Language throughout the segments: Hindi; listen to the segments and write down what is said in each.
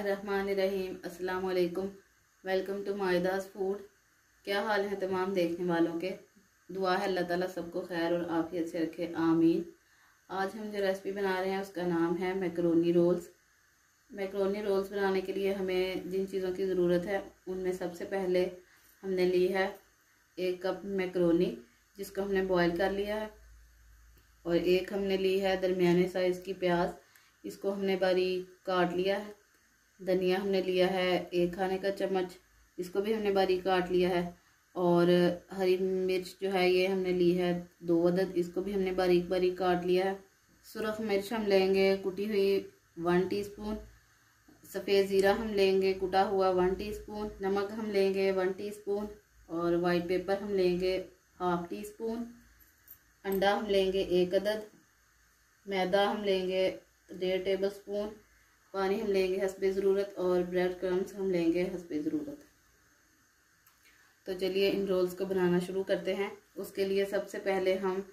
बिस्मिल्लाहिर्रहमानिर्रहीम। अस्सलाम वालेकुम। Welcome to Midas food. क्या हाल है तमाम देखने वालों के। दुआ है अल्लाह ताला सबको खैर और आफियत से रखे, आमीन। आज हम जो रेसिपी बना रहे हैं उसका नाम है मैकरोनी रोल्स। मैकरोनी रोल्स बनाने के लिए हमें जिन चीज़ों की ज़रूरत है उनमें सबसे पहले हमने ली है 1 कप मैकरोनी, जिसको हमने बॉईल कर लिया है। और एक हमने ली है दरमियाने साइज़ की प्याज, इसको हमने बारीक काट लिया है। धनिया हमने लिया है 1 खाने का चम्मच, इसको भी हमने बारीक काट लिया है। और हरी मिर्च जो है ये हमने ली है 2 अदद, इसको भी हमने बारीक बारीक काट लिया है। सुरख मिर्च हम लेंगे कुटी हुई 1 टीस्पून। सफ़ेद ज़ीरा हम लेंगे कुटा हुआ 1 टीस्पून। नमक हम लेंगे 1 टीस्पून। और वाइट पेपर हम लेंगे 1/2 टीस्पून। अंडा हम लेंगे 1 अदद। मैदा हम लेंगे 1.5 टेबल स्पून। पानी हम लेंगे हस्बे ज़रूरत और ब्रेड क्रम्स हम लेंगे हस्बे ज़रूरत। तो चलिए इन रोल्स को बनाना शुरू करते हैं। उसके लिए सबसे पहले हम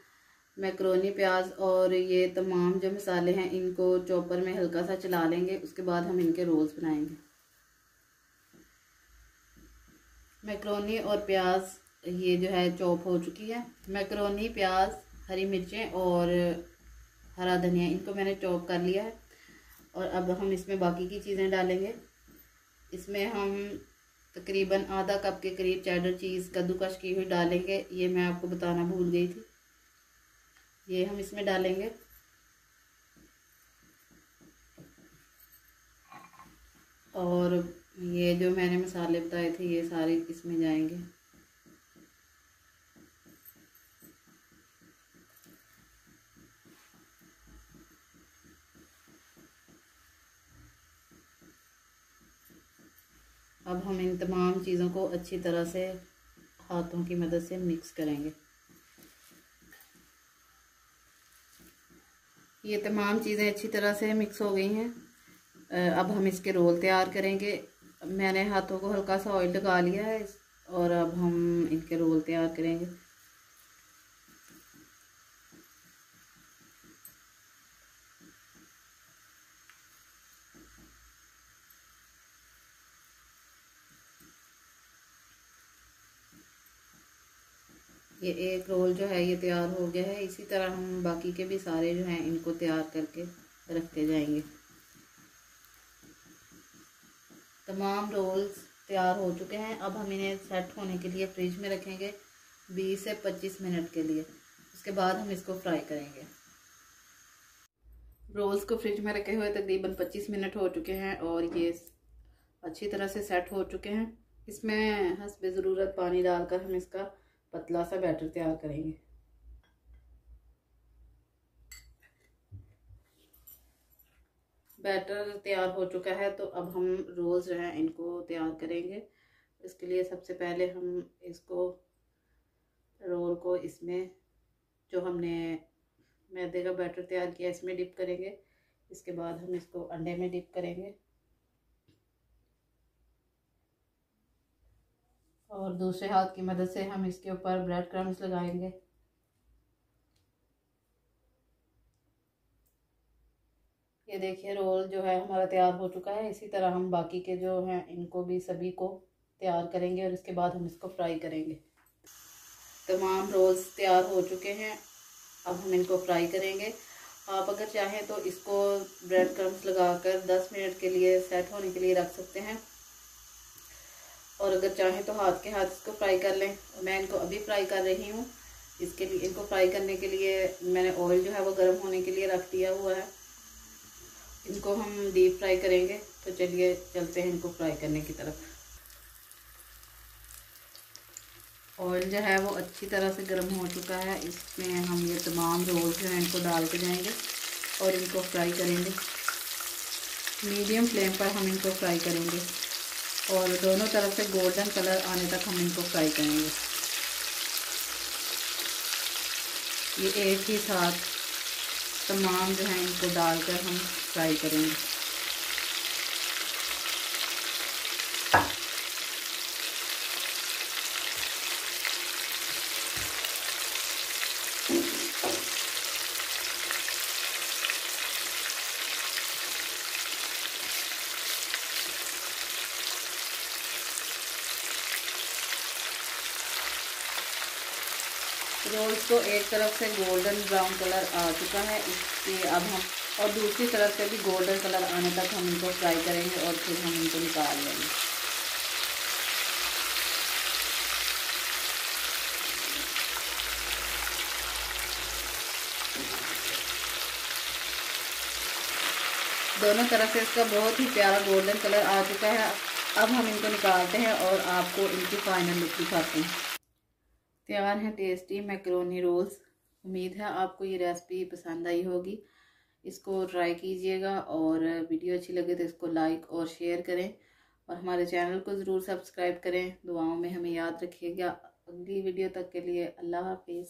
मैकरोनी, प्याज और ये तमाम जो मसाले हैं इनको चॉपर में हल्का सा चला लेंगे। उसके बाद हम इनके रोल्स बनाएंगे। मैकरोनी और प्याज ये जो है चॉप हो चुकी है। मैकरोनी, प्याज, हरी मिर्चें और हरा धनिया इनको मैंने चॉप कर लिया है। और अब हम इसमें बाकी की चीज़ें डालेंगे। इसमें हम तकरीबन आधा कप के करीब चेडर चीज़ कद्दूकश की हुई डालेंगे। ये मैं आपको बताना भूल गई थी, ये हम इसमें डालेंगे। और ये जो मैंने मसाले बताए थे ये सारे इसमें जाएंगे। अब हम इन तमाम चीज़ों को अच्छी तरह से हाथों की मदद से मिक्स करेंगे। ये तमाम चीज़ें अच्छी तरह से मिक्स हो गई हैं। अब हम इसके रोल तैयार करेंगे। मैंने हाथों को हल्का सा ऑयल लगा लिया है और अब हम इनके रोल तैयार करेंगे। ये एक रोल जो है ये तैयार हो गया है। इसी तरह हम बाकी के भी सारे जो हैं इनको तैयार करके रखते जाएंगे। तमाम रोल्स तैयार हो चुके हैं। अब हम इन्हें सेट होने के लिए फ्रिज में रखेंगे 20 से 25 मिनट के लिए। उसके बाद हम इसको फ्राई करेंगे। रोल्स को फ्रिज में रखे हुए तकरीबन 25 मिनट हो चुके हैं और ये अच्छी तरह से सेट हो चुके हैं। इसमें हस्बे ज़रूरत पानी डालकर हम इसका पतला सा बैटर तैयार करेंगे। बैटर तैयार हो चुका है तो अब हम रोल्स जो हैं इनको तैयार करेंगे। इसके लिए सबसे पहले हम इसको रोल को इसमें जो हमने मैदे का बैटर तैयार किया इसमें डिप करेंगे। इसके बाद हम इसको अंडे में डिप करेंगे और दूसरे हाथ की मदद से हम इसके ऊपर ब्रेड क्रम्स लगाएंगे। ये देखिए रोल जो है हमारा तैयार हो चुका है। इसी तरह हम बाकी के जो हैं इनको भी सभी को तैयार करेंगे और इसके बाद हम इसको फ्राई करेंगे। तमाम रोल्स तैयार हो चुके हैं। अब हम इनको फ्राई करेंगे। आप अगर चाहें तो इसको ब्रेड क्रम्स लगाकर 10 मिनट के लिए सेट होने के लिए रख सकते हैं। और अगर चाहें तो हाथ के हाथ इसको फ्राई कर लें। मैं इनको अभी फ्राई कर रही हूँ। इसके लिए इनको फ्राई करने के लिए मैंने ऑयल जो है वो गर्म होने के लिए रख दिया हुआ है। इनको हम डीप फ्राई करेंगे। तो चलिए चलते हैं इनको फ्राई करने की तरफ। ऑयल जो है वो अच्छी तरह से गर्म हो चुका है। इसमें हम ये तमाम रोल्स जो हैं इनको डाल के जाएंगे और इनको फ्राई करेंगे। मीडियम फ्लेम पर हम इनको फ्राई करेंगे और दोनों तरफ से गोल्डन कलर आने तक हम इनको फ्राई करेंगे। ये एक ही साथ तमाम जो है इनको डालकर हम फ्राई करेंगे। रोल्स को एक तरफ से गोल्डन ब्राउन कलर आ चुका है, इसके अब हम और दूसरी तरफ से भी गोल्डन कलर आने तक हम इनको फ्राई करेंगे और फिर हम इनको निकाल लेंगे। दोनों तरफ से इसका बहुत ही प्यारा गोल्डन कलर आ चुका है। अब हम इनको निकालते हैं और आपको इनकी फाइनल लुक दिखाते हैं। तैयार हैं टेस्टी मैक्रोनी रोल्स। उम्मीद है आपको ये रेसिपी पसंद आई होगी। इसको ट्राई कीजिएगा और वीडियो अच्छी लगे तो इसको लाइक और शेयर करें और हमारे चैनल को ज़रूर सब्सक्राइब करें। दुआओं में हमें याद रखिएगा। अगली वीडियो तक के लिए अल्लाह हाफिज़।